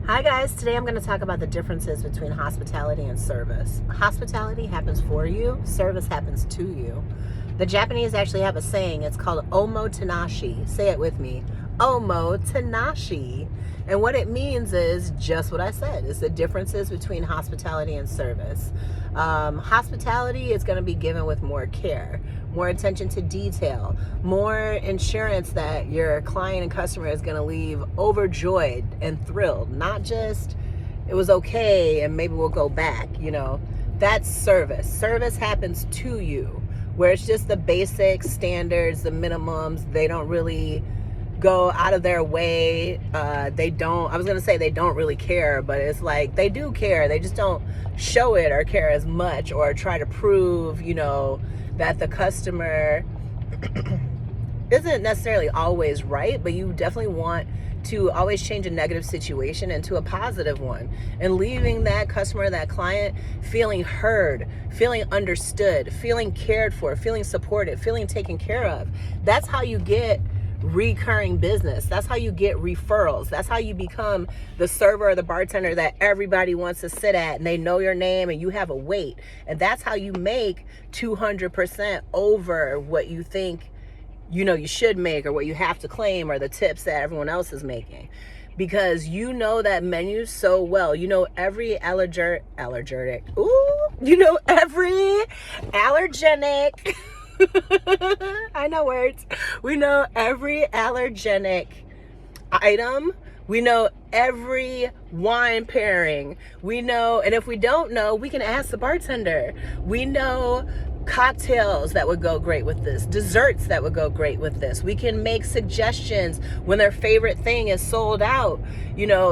Hi guys, today I'm going to talk about the differences between hospitality and service. Hospitality happens for you, service happens to you. The Japanese actually have a saying, it's called omotenashi. Say it with me, omotenashi. And what it means is just what I said, it's the differences between hospitality and service. Hospitality is going to be given with more care, more attention to detail, more insurance that your client and customer is going to leave overjoyed and thrilled, not just it was okay and maybe we'll go back. That's service. Service happens to you, where it's just the basic standards, the minimums. They don't really go out of their way. I was going to say they don't really care, but it's like they do care. They just don't show it or care as much or try to prove, that the customer isn't necessarily always right, but you definitely want to always change a negative situation into a positive one and leaving that customer, that client feeling heard, feeling understood, feeling cared for, feeling supported, feeling taken care of. That's how you get recurring business. That's how you get referrals. That's how you become the server or the bartender that everybody wants to sit at and they know your name and you have a wait. And that's how you make 200% over what you think you should make or what you have to claim or the tips that everyone else is making, because that menu so well. Every every allergenic I know words. We know every allergenic item. We know every wine pairing. We know, and if we don't know, we can ask the bartender. We know cocktails that would go great with this, desserts that would go great with this. We can make suggestions when their favorite thing is sold out.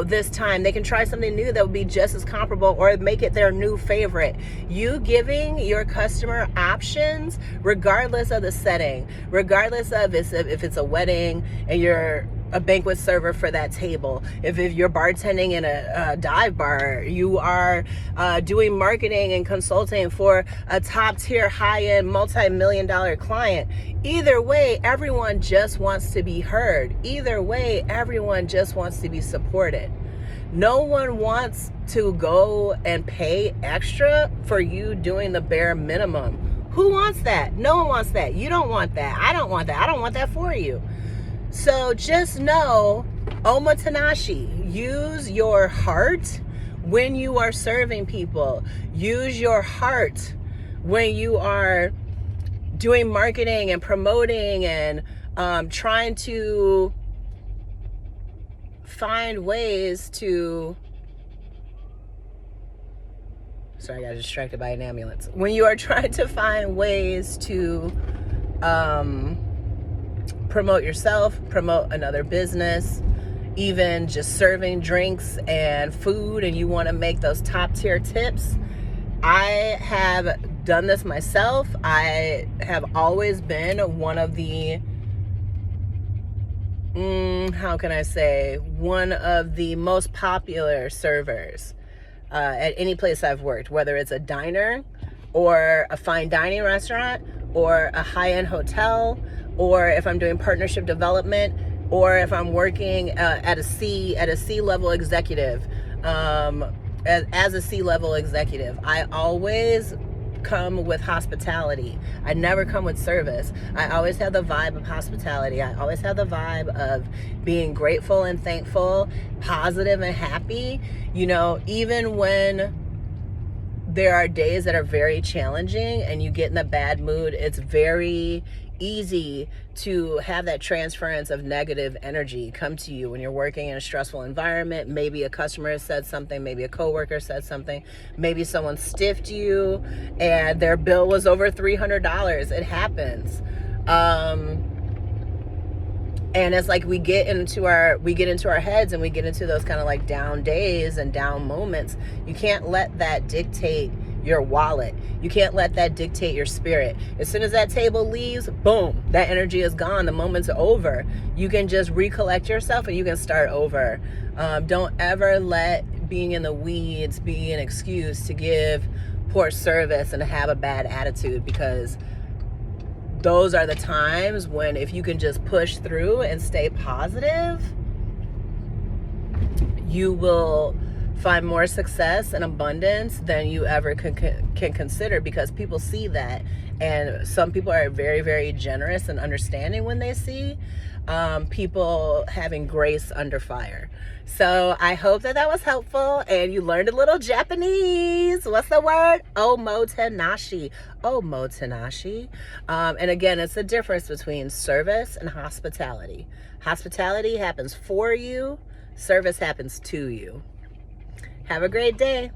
This time they can try something new that would be just as comparable or make it their new favorite. You giving your customer options regardless of the setting, regardless of if it's a wedding and you're a banquet server for that table. If you're bartending in a dive bar, you are doing marketing and consulting for a top tier, high-end, multi-million-dollar client. Either way, everyone just wants to be heard. Either way, everyone just wants to be supported. No one wants to go and pay extra for you doing the bare minimum. Who wants that? No one wants that. You don't want that. I don't want that. I don't want that for you. So just know, omotenashi, use your heart when you are serving people. Use your heart when you are doing marketing and promoting and trying to find ways to... Sorry, I got distracted by an ambulance. When you are trying to find ways to... promote yourself, promote another business, even just serving drinks and food, and you want to make those top tier tips. I have done this myself. I have always been one of the, one of the most popular servers at any place I've worked, whether it's a diner or a fine dining restaurant or a high-end hotel, or if I'm doing partnership development, or if I'm working as a C-level executive, as a C-level executive, I always come with hospitality. I never come with service. I always have the vibe of hospitality. I always have the vibe of being grateful and thankful, positive and happy. Even when there are days that are very challenging and you get in a bad mood, it's very easy to have that transference of negative energy come to you when you're working in a stressful environment. Maybe a customer has said something, maybe a coworker said something, maybe someone stiffed you and their bill was over $300. It happens. And it's like we get into our heads and we get into those kind of like down days and down moments. You can't let that dictate your wallet. You can't let that dictate your spirit. As soon as that table leaves, boom, that energy is gone. The moment's over. You can just recollect yourself and you can start over. Don't ever let being in the weeds be an excuse to give poor service and to have a bad attitude, because those are the times when if you can just push through and stay positive, you will find more success and abundance than you ever can consider, because people see that. And some people are very, very generous and understanding when they see people having grace under fire. So I hope that that was helpful and you learned a little Japanese. What's the word? Omotenashi. Omotenashi. And again, it's the difference between service and hospitality. Hospitality happens for you. Service happens to you. Have a great day.